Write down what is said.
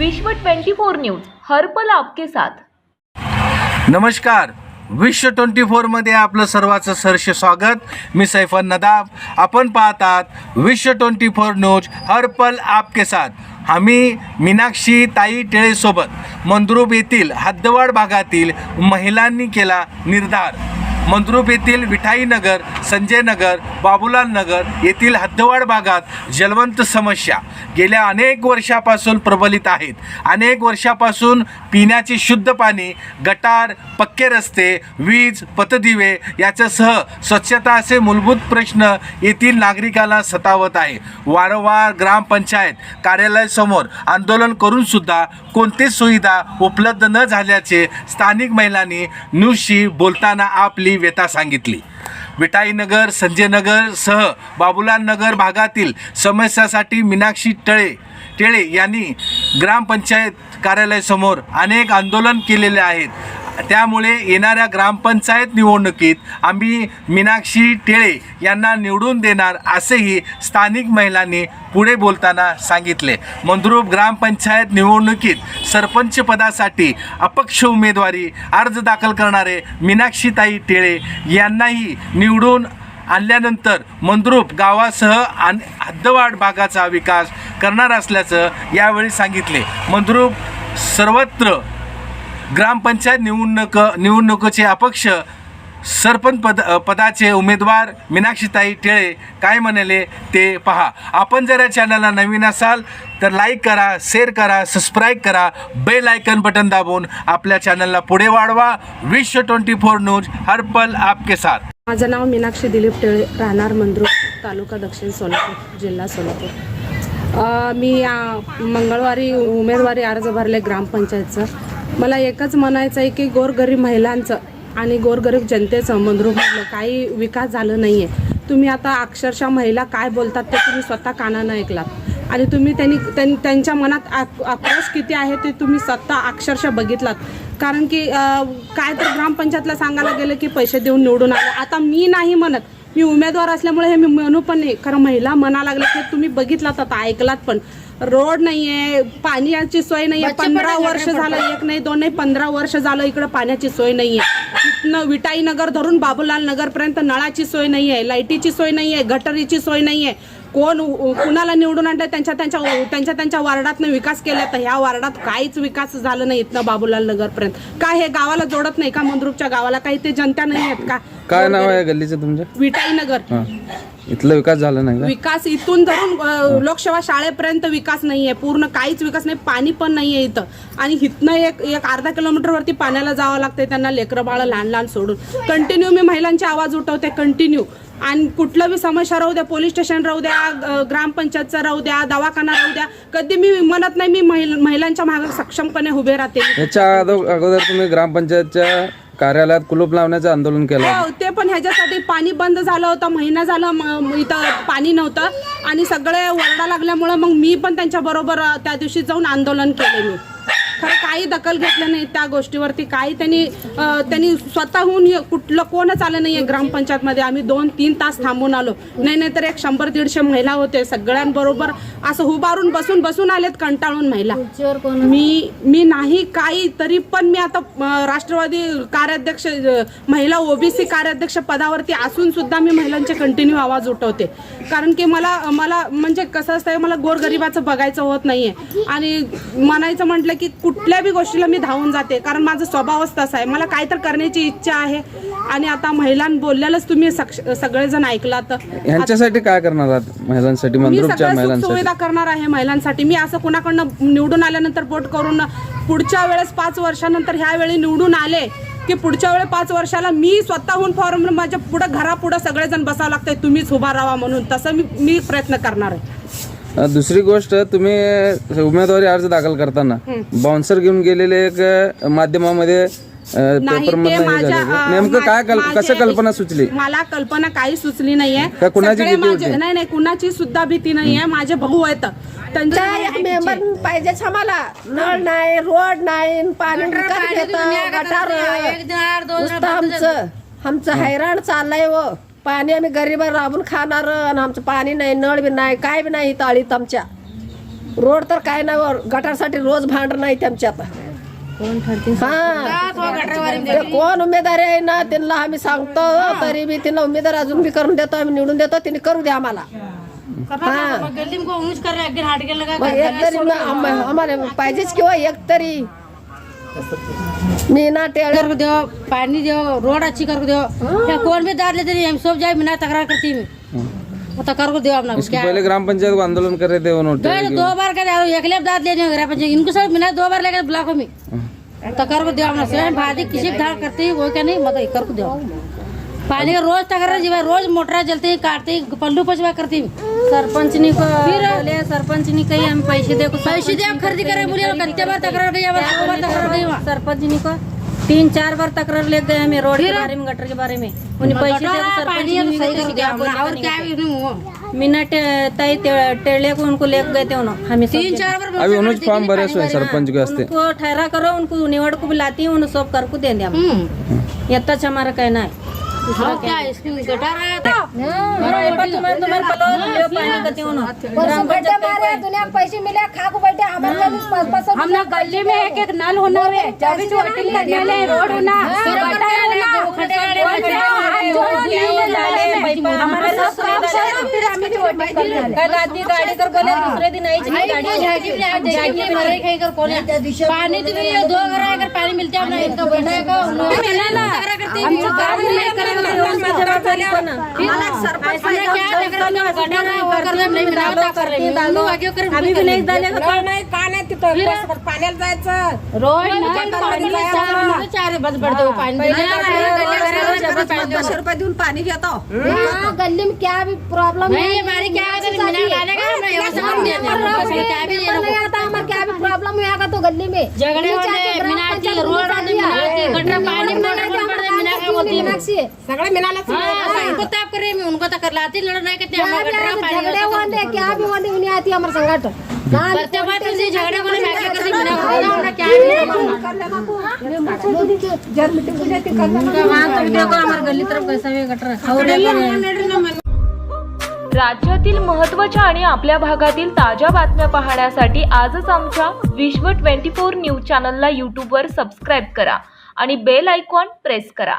विश्व 24 न्यूज हर पल आपके साथ। नमस्कार, विश्व 24 मध्ये आपलं सर्वांचं सहर्ष स्वागत। मी सैफन नदाब। आपण पाहतात विश्व 24 न्यूज हर पल आपके साथ। आम्ही मीनाक्षी ताई टिळेसोबत मंद्रुप येथील हद्दवाड भागातील महिलांनी केला निर्धार। मंद्रुप येथील विठाईनगर, संजय नगर, बाबूलाल नगर येथील हद्दवाड भागात जलवंत समस्या गेल्या अनेक वर्षापासून प्रबलित आहेत। अनेक वर्षापासून पिण्याचे शुद्ध पाणी, गटार, पक्के रस्ते, वीज, पथदिवे याच्यासह स्वच्छता असे मूलभूत प्रश्न येथील नागरिकांना सतावत आहे। वारंवार ग्रामपंचायत कार्यालयासमोर आंदोलन करून सुद्धा कोणतीच सुविधा उपलब्ध न झाल्याचे स्थानिक महिलांनी न्यूजशी बोलताना आपली व्यथा सांगितली। विठाईनगर, संजय नगर सह बाबूलाल नगर भागातील समस्यासाठी मीनाक्षी टिळे यांनी ग्रामपंचायत कार्यालयासमोर अनेक आंदोलन केलेले आहेत। त्यामुळे येणाऱ्या ग्रामपंचायत निवडणुकीत आम्ही मीनाक्षी टिळे यांना निवडून देणार असेही स्थानिक महिलांनी पुढे बोलताना सांगितले। मंद्रुप ग्रामपंचायत निवडणुकीत सरपंच पदासाठी अपक्ष उमेदवारी अर्ज दाखल करणारे मीनाक्षीताई टिळे यांनाही निवडून आणल्यानंतर मंद्रुप गावासह हद्दवाड भागाचा विकास करणार असल्याचं यावेळी सांगितले। मंद्रुप सर्वत्र ग्रामपंचायत निवडणुकीचे अपक्ष सरपंच पदाचे उमेदवार मीनाक्षीताई टिळे काय म्हणाले ते पहा। आपण जर या चॅनलला नवीन असाल तर लाईक करा, शेअर करा, सबस्क्राईब करा, बेल आयकन बटन दाबून आपल्या चॅनलला पुढे वाढवा। विश्व 24 न्यूज हर पल आपके साथ। माझं नाव मीनाक्षी दिलीप टिळे, राहणार मंद्रुप, तालुका दक्षिण सोलापूर, जिल्हा सोलापूर। मी मंगळवारी उमेदवारी अर्ज भरले ग्रामपंचायतचं। मला एकच म्हणायचं आहे की गोरगरीब महिलांचं आणि गोरगरीब जनतेचं मंद्रुपमधलं काही विकास झालं नाही आहे। तुम्ही आता अक्षरशः महिला काय बोलतात ते तुम्ही स्वतः कानानं ऐकलात आणि तुम्ही त्यांच्या मनात आक्रोश किती आहे ते तुम्ही स्वतः अक्षरशः बघितलात। कारण की काय तर ग्रामपंचायतला सांगायला गेलं की पैसे देऊन निवडून आले। आता मी नाही म्हणत, मी उमेदवार असल्यामुळे हे मी म्हणू पण नाही, कारण महिला म्हणा लागले की तुम्ही बघितलात, आता ऐकलात पण। रोड नाही आहे, पाण्याची सोय नाही आहे। 15 वर्ष झालं, एक नाही दोन नाही 15 वर्ष झालं इकडं पाण्याची सोय नाही आहे। इथनं विठाईनगर धरून बाबूलाल नगरपर्यंत नळाची सोय नाही आहे, लाईटीची सोय नाही आहे, गटरीची सोय नाही आहे। कुणाला निवडून आणलं त्यांच्या वार्डातनं विकास केला, तर ह्या वार्डात काहीच विकास झाला नाही। इथनं बाबूलाल नगरपर्यंत काय हे गावाला जोडत नाही का? मंद्रुपच्या गावाला काही ते जनता नाही आहेत का? काय नाव आहे गल्लीचं तुमच्या? विठाईनगर। इथला विकास झाला नाही का? विकास इथून धरून लोकसेवा शाळेपर्यंत विकास नाहीये, पूर्ण काहीच विकास नाही। पाणी पण नाहीये इथं आणि इथनं एक अर्धा किलोमीटर वरती पाण्याला जावं लागतंय त्यांना, लेकरं बाळ लहान लहान सोडून। कंटिन्यू मी महिलांचे आवाज उठवते, कंटिन्यू। आणि कुठलं बी समस्या राहू द्या, पोलीस स्टेशन राहू द्या, ग्रामपंचायतचं राहू द्या, दवाखाना राहू द्या, कधी मी म्हणत नाही मी महिलांच्या मागे सक्षमपणे उभे राहते। याच्या अगोदर तुम्ही ग्रामपंचायतच्या कार्यालयात कुलूप लावण्याचं आंदोलन केलं? हो, ते पण ह्याच्यासाठी पाणी बंद झालं होतं, महिना झालं इथं पाणी नव्हतं आणि सगळे ओरडा लागल्यामुळं मग मी पण त्यांच्या बरोबर त्या दिवशी जाऊन आंदोलन केले। मी खरं काही दखल घेतलं नाही त्या गोष्टीवरती, काही त्यांनी स्वतःहून कुठलं कोणच आलं नाहीये ग्रामपंचायतमध्ये। आम्ही 2-3 तास थांबून आलो, नाही तर 100-150 महिला होते, सगळ्यांबरोबर असं उभारून बसून आलेत कंटाळून महिला। मी नाही काही, तरी पण मी आता राष्ट्रवादी कार्याध्यक्ष, महिला ओबीसी कार्याध्यक्ष पदावरती असून सुद्धा मी महिलांचे कंटिन्यू आवाज उठवते। कारण की मला म्हणजे कसं असतं, मला गोरगरिबाचं बघायचं होत नाहीये आणि म्हणायचं म्हटलं की कुठल्या बी गोष्टीला मी धावून जाते, कारण माझा स्वभावच तसा आहे। मला काय तर करण्याची इच्छा आहे आणि आता महिलांना बोललेलंच तुम्ही सगळेजण ऐकलात। यांच्यासाठी काय करणार आहात? महिलांसाठी, मंद्रुपच्या महिलांसाठी सुविधा करणार आहे महिलांसाठी। मी असं कुणाकडनं निवडून आल्यानंतर वोट करून पुढच्या वेळेस 5 वर्षानंतर ह्या वेळी निवडून आले की पुढच्या वेळेस 5 वर्षाला मी स्वतःहून फॉर्म माझ्या पुढे घरापुढे सगळेजण बसावं लागतंय, तुम्हीच उभा राहा म्हणून, तसं मी प्रयत्न करणार आहे। दुसरी गोष्ट, तुम्ही उमेदवारी अर्ज दाखल करताना बाउन्सर घेऊन गेलेले एक माध्यमामध्ये पेपर मध्ये नेमकं काय कसं कल्पना सुचली? मला कल्पना काही सुचली नाहीये। कुणाची भीती होती? नाही, कुणाची सुद्धा भीती नाहीये। माझे भाऊ आहेत, त्यांच्या एक मेंबर पाहिजेच आम्हाला। नळ नाही, रोड नाही, पाणी विकत घेतं, गटार आमचं हैराण चाललंय। व पाणी आम्ही गरीब राबून खाणार आणि आमचं पाणी नाही, नळ बी नाही, काय बी नाही ताळीत आमच्या। रोड तर काय नाही गटारसाठी रोज भांडण नाही त्यांच्यात ते कोण उमेदवार आहे ना त्यांना आम्ही सांगतो तरी बी त्यांना उमेदवार अजून बी करून देतो आम्ही निवडून देतो त्यांनी करू द्या आम्हाला मग एक तरी आम्हाला पाहिजेच किंवा एक तरी मीना टेलर दो पानी दो रोड अच्छी कर दो या कौन भी दाद लेते हम सब जाए बिना तकरार करती मैं तकरार को दो अपना इसके पहले ग्राम पंचायत को आंदोलन कर रहे थे वो नोट दो बार कर एक दाद लेने ग्राम पंचायत इनको सब बिना 2 बार लेकर ब्लॉक में तकरार को दो अपना स्वयं भाजी किसी धार करती वो क्या नहीं मतलब कर को दो पानी का रोज तकरार जीवा रोज मोटर जलती काटती पल्लू पचवा करती सरपंचनी को बोले सरपंचनी कही हम पैसे दे खरीदी करे बोले कितने बार तकरार गई 2 बार तकरार गई सरपंचनी को 3-4 बार तकरार ले गए हमें रोड के बारे में गटर के बारे में उन्हें पैसे दे सरपंच और क्या मिनट तय टेढ़े को उनको ले गए थे उन्होंने हमें 3-4 बार अभी उन्होंने फॉर्म भरे हुए हैं सरपंच के वास्ते उनको ठहरा करो उनको निवड़ को बुलाती हूँ उन्हें सब कर को दे दिया ये तक हमारा कहना है क्या इसकी गटार आया था पैसे मिले खा को बैठे हमने गली में एक नल होना है रोड होना गाड़ी कर बोले दूसरे दिन आई पानी तो नहीं 2 घर अगर पानी मिलता है इनका अभी भी नहीं डालेगा पाण्याला जायचं रोड 4 बस बढ़ दो पानी 10 रुपये देऊन पाणी घेतो गली में क्या भी प्रॉब्लम नहीं हमारी क्या नहीं आता हमारा क्या भी प्रॉब्लम है तो गली में झगड़े मीनाक्षी रोड गटर पानी मीनाक्षी सगळे मिळालं उनको ताप करे उनको तो कर लाती लड़ना कितने झगड़े होने क्या भी होने नहीं आती हमारे संगठ करते बात से झगड़े को नहीं करती बिना क्या हमारे गली तरफ कैसा भी गटर राज्यातील महत्त्वाच्या आणि आपल्या भागातील ताज्या बातम्या पाहण्यासाठी आजच आमच्या विश्व 24 न्यूज चॅनलला यूट्यूबवर सबस्क्राईब करा आणि बेल आयकॉन प्रेस करा.